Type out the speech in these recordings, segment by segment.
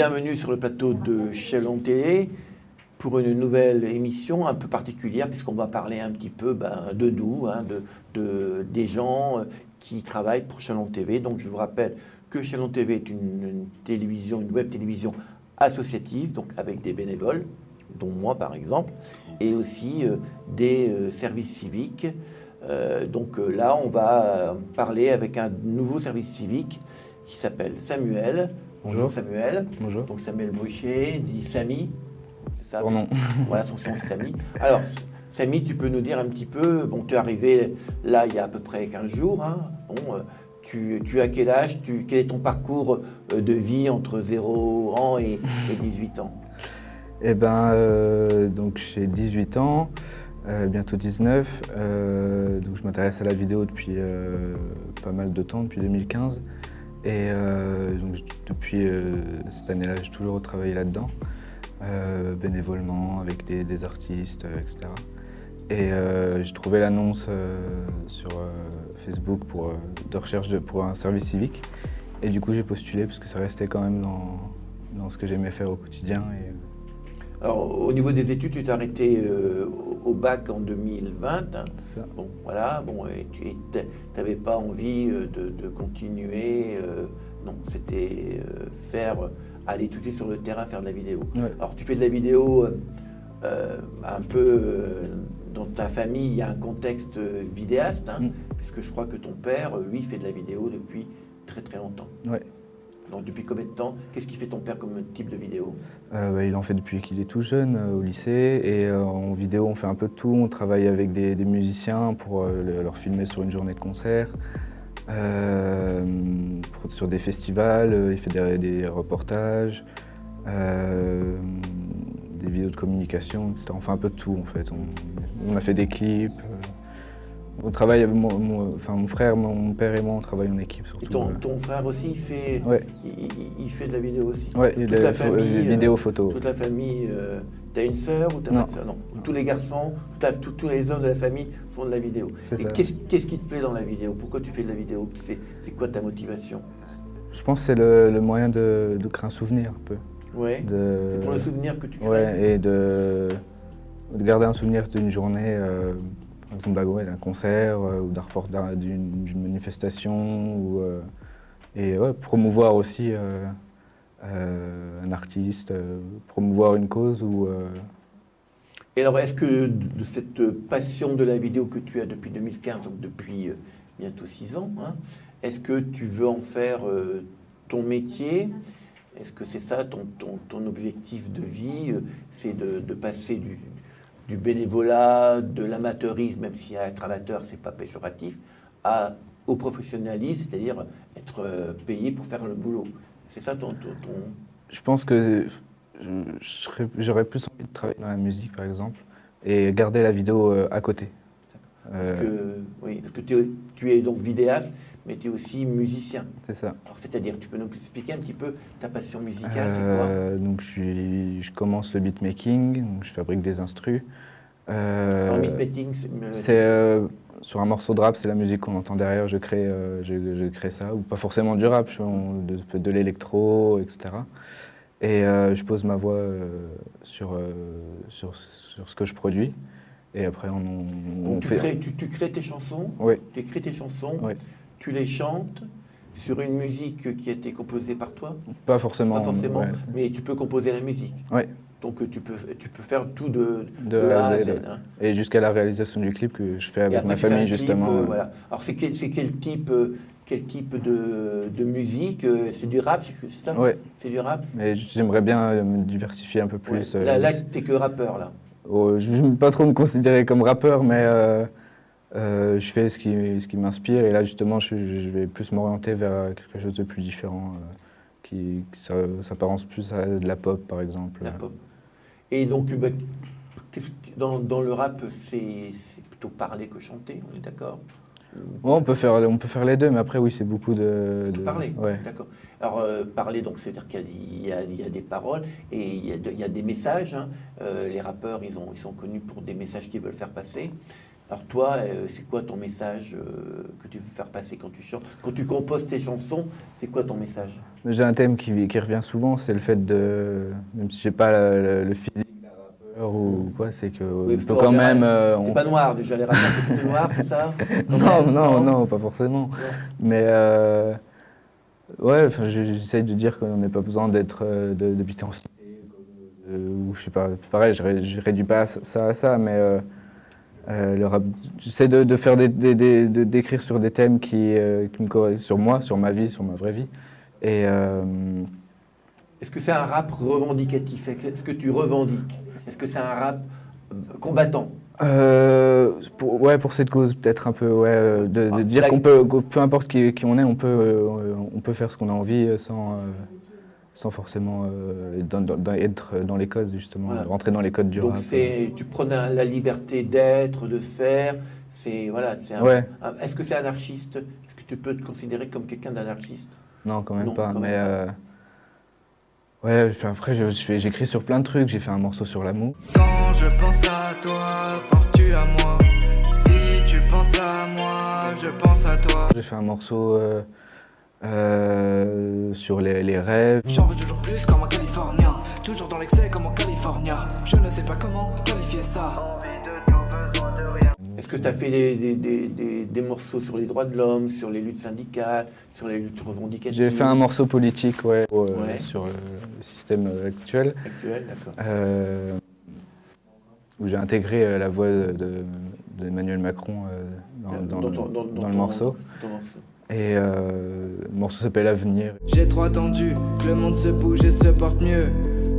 bienvenue sur le plateau de Chalon Télé pour une nouvelle émission un peu particulière puisqu'on va parler un petit peu de nous, des gens qui travaillent pour Chalon TV. Donc je vous rappelle que Chalon TV est une télévision, une web télévision associative, donc avec des bénévoles, dont moi par exemple, et aussi des services civiques. Là, on va parler avec un nouveau service civique qui s'appelle Samuel. Bonjour Samuel. Bonjour. Donc Samuel Boucher, dit Samy. C'est ça? Oh non. Voilà, son nom c'est Samy. Alors, Samy, tu peux nous dire un petit peu, bon, tu es arrivé là il y a à peu près 15 jours. Hein. Bon, tu as quel âge? Quel est ton parcours de vie entre 0 ans et 18 ans? Eh ben, donc j'ai 18 ans, bientôt 19. Donc je m'intéresse à la vidéo depuis pas mal de temps, depuis 2015. Et donc depuis cette année-là, j'ai toujours travaillé là-dedans, bénévolement, avec des artistes, etc. Et j'ai trouvé l'annonce sur Facebook de recherche pour un service civique. Et du coup, j'ai postulé parce que ça restait quand même dans ce que j'aimais faire au quotidien. Alors, au niveau des études, tu t'es arrêté au bac en 2020. Hein. C'est ça. Bon, voilà. Bon, et tu n'avais pas envie de continuer. Non, c'était aller tout de suite sur le terrain, faire de la vidéo. Ouais. Alors, tu fais de la vidéo un peu dans ta famille. Il y a un contexte vidéaste, hein, puisque je crois que ton père, lui, fait de la vidéo depuis très très longtemps. Ouais. Donc, depuis combien de temps? Qu'est-ce qu'il fait ton père comme type de vidéo? Il en fait depuis qu'il est tout jeune au lycée et en vidéo on fait un peu de tout. On travaille avec des musiciens pour leur filmer sur une journée de concert, sur des festivals, il fait des reportages, des vidéos de communication, etc. On fait un peu de tout en fait. On a fait des clips. On travaille avec mon frère, mon père et moi, on travaille en équipe surtout. Et ton frère aussi, il fait de la vidéo aussi? Oui, toute la famille, vidéo, photo. Toute la famille, t'as une sœur ou t'as pas de sœur? Non. Tous les garçons, tous les hommes de la famille font de la vidéo. Et qu'est-ce qui te plaît dans la vidéo? Pourquoi tu fais de la vidéo? C'est quoi ta motivation? Je pense que c'est le moyen de créer un souvenir un peu. Ouais, c'est pour le souvenir que tu crées. Ouais, et de garder un souvenir d'une journée. Par exemple, d'un concert ou d'une manifestation et promouvoir aussi un artiste, promouvoir une cause. Et alors, est-ce que de cette passion de la vidéo que tu as depuis 2015, donc depuis bientôt 6 ans, hein, est-ce que tu veux en faire ton métier? Est-ce que c'est ça ton objectif de vie? C'est de passer du bénévolat, de l'amateurisme, même si être amateur, c'est pas péjoratif, au professionnalisme, c'est-à-dire être payé pour faire le boulot. C'est ça ton... Je pense que j'aurais plus envie de travailler dans la musique, par exemple, et garder la vidéo à côté. Parce que tu es donc vidéaste, mais tu es aussi musicien. C'est ça. Alors, c'est-à-dire, tu peux nous expliquer un petit peu ta passion musicale, c'est quoi? Donc je commence le beatmaking, donc je fabrique des instrus. Alors, beatmaking, c'est sur un morceau de rap, c'est la musique qu'on entend derrière, je crée ça, ou pas forcément du rap, de l'électro, etc. Et je pose ma voix sur ce que je produis. Et après, tu crées tes chansons, oui. Tu écris tes chansons, Oui. Tu les chantes sur une musique qui a été composée par toi? Pas forcément. Pas forcément, ouais. mais tu peux composer la musique. Oui. Donc tu peux faire tout de A à à Z. Z. Hein. Et jusqu'à la réalisation du clip que je fais Et avec après, ma tu fais un famille, clip, justement. voilà. Alors c'est quel type de musique? C'est du rap, c'est ça? Oui. C'est du rap? Mais j'aimerais bien me diversifier un peu plus. Ouais. Là t'es que rappeur, là. Je ne veux pas trop me considérer comme rappeur, mais je fais ce qui m'inspire. Et là, justement, je vais plus m'orienter vers quelque chose de plus différent, qui s'apparence plus à de la pop, par exemple. La pop. Et donc, dans le rap, c'est plutôt parler que chanter, on est d'accord? Ouais, on peut faire les deux, mais après, oui, c'est beaucoup de parler. Ouais. D'accord. Alors, parler, donc, c'est-à-dire qu'il y a des paroles et il y a des messages. Hein. Les rappeurs, ils sont connus pour des messages qu'ils veulent faire passer. Alors toi, c'est quoi ton message que tu veux faire passer quand tu chantes? Quand tu composes tes chansons, c'est quoi ton message? J'ai un thème qui revient souvent, c'est le fait de, même si j'ai pas le physique d'un rappeur ou quoi, c'est que Oui, on parce peut qu'en quand général, même. t'es pas noir déjà, les rappeurs c'est plus noir, c'est ça? Quand Non, même, non, pas forcément. Non. Mais ouais, enfin, j'essaye de dire qu'on n'a pas besoin d'être d'habiter en cité ou je sais pas. Pareil, je réduis pas ça à ça, mais le rap, j'essaie de faire d'écrire sur des thèmes qui me correspondent, sur moi, sur ma vie, sur ma vraie vie. Et Est-ce que c'est un rap revendicatif? Est-ce que tu revendiques? Est-ce que c'est un rap combattant? ouais, pour cette cause, peut-être un peu, ouais, de dire la- qu'on peut, que peu importe qui on est, on peut faire ce qu'on a envie sans forcément être dans les codes, justement, Voilà. rentrer dans les codes du Donc rap. tu prônes la liberté d'être, de faire. C'est voilà, c'est Ouais, est-ce que c'est anarchiste? Est-ce que tu peux te considérer comme quelqu'un d'anarchiste? non, quand même Non, pas, quand mais même pas. ouais, enfin, après, j'écris sur plein de trucs, j'ai fait un morceau sur l'amour. Quand je pense à toi, penses-tu à moi? Si tu penses à moi, je pense à toi. J'ai fait un morceau sur les rêves. J'en veux toujours plus comme un Californien, toujours dans l'excès comme en California. Je ne sais pas comment qualifier ça. Est-ce que tu as fait des morceaux sur les droits de l'homme, sur les luttes syndicales, sur les luttes revendicatives? J'ai fait un morceau politique, ouais, Ouais. sur le système actuel. Actuel, d'accord. Où j'ai intégré la voix d'Emmanuel Macron dans le morceau. Ton morceau. Et le morceau s'appelle Avenir. J'ai trop attendu que le monde se bouge et se porte mieux.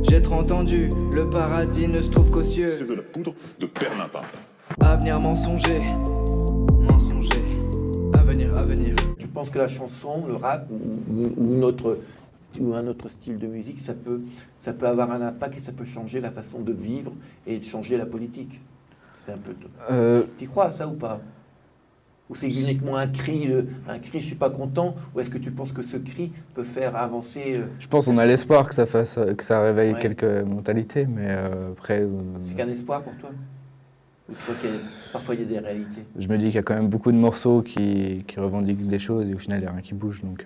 J'ai trop entendu, le paradis ne se trouve qu'aux cieux. C'est de la poudre de perlimpin. Avenir mensonger, mensonger. Avenir, avenir. Tu penses que la chanson, le rap ou un autre style de musique, ça peut avoir un impact et ça peut changer la façon de vivre et de changer la politique? C'est un peu. Tu crois à ça ou pas? Ou c'est uniquement un cri, je suis pas content? Ou est-ce que tu penses que ce cri peut faire avancer? Je pense qu'on a l'espoir que ça réveille Ouais. quelques mentalités, mais après, C'est qu'un espoir pour toi? Ou tu vois parfois il y a des réalités? je me dis qu'il y a quand même beaucoup de morceaux qui revendiquent des choses et au final, il n'y a rien qui bouge. Donc,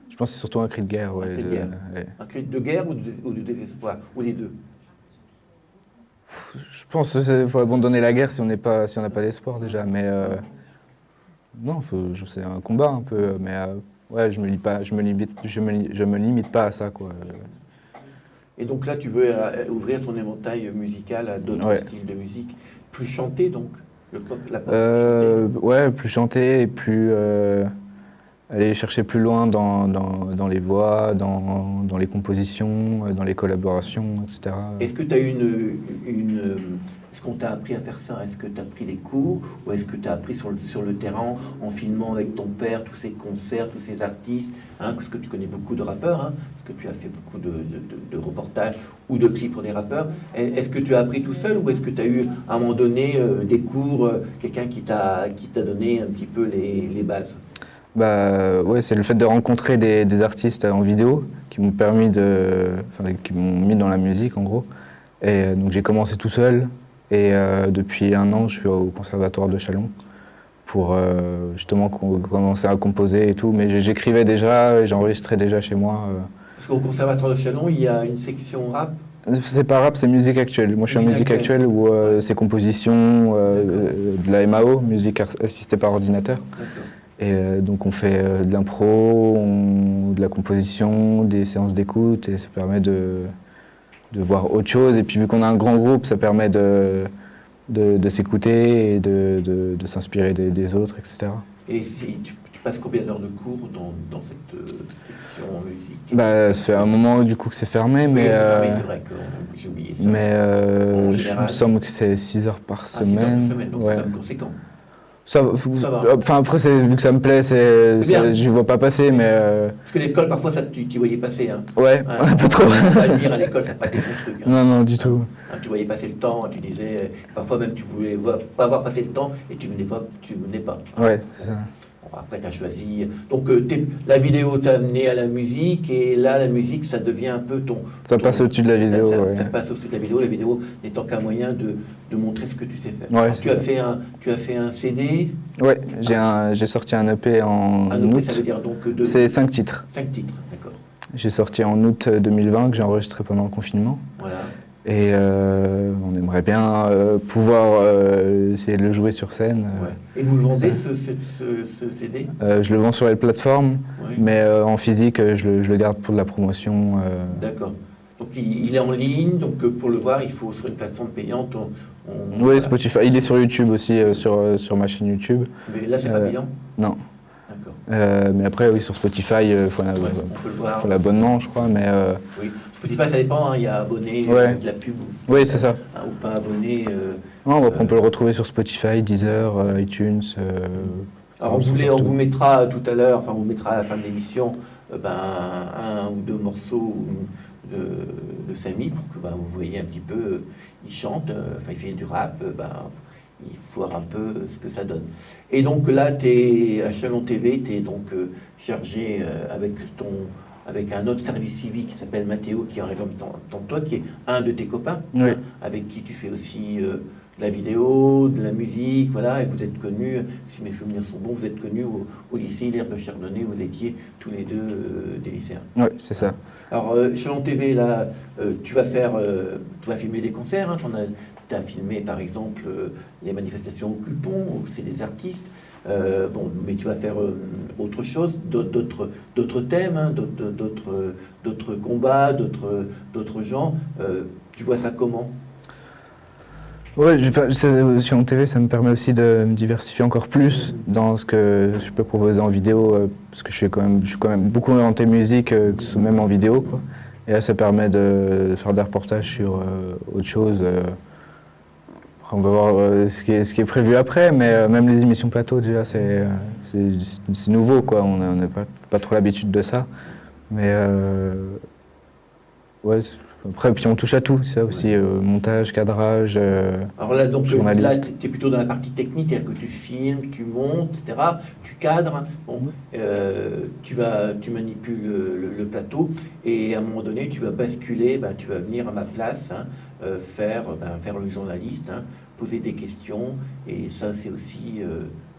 je pense que c'est surtout un cri de guerre. Ouais, cri de guerre. ouais. Un cri de guerre ou de désespoir? Ou les deux? Je pense qu'il faut abandonner la guerre si on n'a pas d'espoir déjà. Mais non, c'est un combat un peu. Mais ouais, je me limite pas à ça, quoi. Et donc là, tu veux ouvrir ton éventail musical à d'autres Ouais. styles de musique. Plus chanté, donc? La pop, c'est chanté. Ouais, plus chanter et plus aller chercher plus loin dans les voix, dans les compositions, dans les collaborations, etc. Est-ce que tu as est-ce qu'on t'a appris à faire ça? Est-ce que tu as pris des cours? Ou est-ce que tu as appris sur le terrain en filmant avec ton père tous ces concerts, tous ces artistes, parce que tu connais beaucoup de rappeurs, parce que tu as fait beaucoup de reportages ou de clips pour des rappeurs. Est-ce que tu as appris tout seul ou est-ce que tu as eu à un moment donné des cours, quelqu'un qui t'a donné un petit peu les bases? Bah ouais, c'est le fait de rencontrer des artistes en vidéo qui m'ont qui m'ont mis dans la musique en gros. Et donc j'ai commencé tout seul et depuis 1 an je suis au conservatoire de Châlons pour justement commencer à composer et tout. Mais j'écrivais déjà, j'enregistrais déjà chez moi. Parce qu'au conservatoire de Châlons, il y a une section rap. C'est pas rap, c'est musique actuelle. Moi je suis en musique actuelle où c'est composition, de la MAO, musique assistée par ordinateur. D'accord. Et donc on fait de l'impro, de la composition, des séances d'écoute et ça permet de voir autre chose. Et puis vu qu'on a un grand groupe, ça permet de s'écouter et de s'inspirer des autres, etc. Et tu passes combien d'heures de cours dans cette section musique? Bah, ça fait un moment du coup que c'est fermé, Oui, mais, c'est vrai que j'ai oublié ça. mais En il général. me semble que c'est 6 heures par 6 heures par semaine. semaine, donc Ouais. c'est quand même conséquent. Ça va. Enfin après, vu que ça me plaît, bien. je vois pas passer, mais Parce que l'école, parfois, tu voyais passer. ouais, pas trop. On va le dire, à l'école, ça n'a pas été ton truc. Non, du tout. Tu voyais passer le temps, tu disais, parfois même tu voulais pas voir passer le temps et tu venais pas. Ouais, c'est ça. Bon, après, tu as choisi. Donc, la vidéo t'a amené à la musique, et là, la musique, ça devient un peu ton. Ça passe au-dessus de la vidéo. Ça, Ouais. ça passe au-dessus de la vidéo n'étant qu'un moyen de montrer ce que tu sais faire. Ouais, Alors, c'est tu as fait un CD. Ouais, j'ai sorti un EP en Un EP, août. ça veut dire donc C'est 5 titres. 5 titres, d'accord. J'ai sorti en août 2020, que j'ai enregistré pendant le confinement. Voilà. Et on aimerait bien pouvoir essayer de le jouer sur scène. Ouais. Et vous le vendez, ce CD? Je le vends sur les plateformes, Oui. mais en physique, je le garde pour de la promotion. D'accord. Donc il est en ligne, donc pour le voir, il faut sur une plateforme payante. Oui, voilà. Spotify. Il est sur YouTube aussi, sur ma chaîne YouTube. Mais là, c'est pas payant? Non. D'accord. Mais après, oui, sur Spotify, il faut Ouais, on peut le voir. l'abonnement, je crois. Mais Oui. Spotify, ça dépend, hein, il y a abonné, Ouais. de la pub, oui, c'est ça. hein, ou pas abonné. Non, après, on peut le retrouver sur Spotify, Deezer, iTunes. Alors on vous mettra tout à l'heure, enfin on vous mettra à la fin de l'émission, un ou deux morceaux de Samy pour que vous voyez un petit peu, il chante, enfin il fait du rap, il faut voir un peu ce que ça donne. Et donc là, tu es à Chalon TV, tu es donc chargé avec un autre service civique qui s'appelle Mathéo, qui est en réglementant toi, qui est un de tes copains, Oui. avec qui tu fais aussi de la vidéo, de la musique, voilà, et vous êtes connus, si mes souvenirs sont bons, vous êtes connus au lycée Hilaire de Chardonnay, vous étiez tous les deux des lycéens. Oui, c'est ça. Alors, Chalon TV, là, tu vas filmer des concerts, hein, tu as filmé par exemple les manifestations au Cupon, où c'est des artistes, mais tu vas faire autre chose, d'autres thèmes, hein, d'autres combats, d'autres gens. Tu vois ça comment? Ouais, sur mon TV, ça me permet aussi de me diversifier encore plus dans ce que je peux proposer en vidéo, parce que je suis quand même beaucoup orienté musique, même en vidéo, quoi. Et là, ça permet de faire des reportages sur autre chose. On va voir ce qui est prévu après, mais même les émissions plateau, déjà, c'est nouveau, quoi. On n'a pas trop l'habitude de ça. Mais ouais, après, puis on touche à tout, ça aussi, montage, cadrage, Alors là, donc, journaliste. là, tu es plutôt dans la partie technique, c'est-à-dire que tu filmes, tu montes, etc., tu cadres, tu manipules le plateau, et à un moment donné, tu vas basculer, tu vas venir à ma place, hein, faire le journaliste, hein, poser des questions, et ça, c'est aussi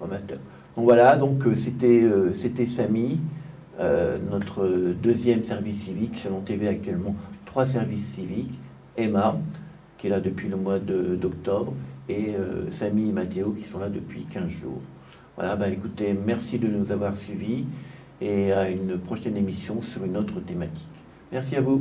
amateur. Donc voilà, donc c'était Samy, notre deuxième service civique, Chalon TV actuellement, 3 services civiques, Emma, qui est là depuis le mois d'octobre, et Samy et Mathéo, qui sont là depuis 15 jours. Voilà, écoutez, merci de nous avoir suivis, et à une prochaine émission sur une autre thématique. Merci à vous.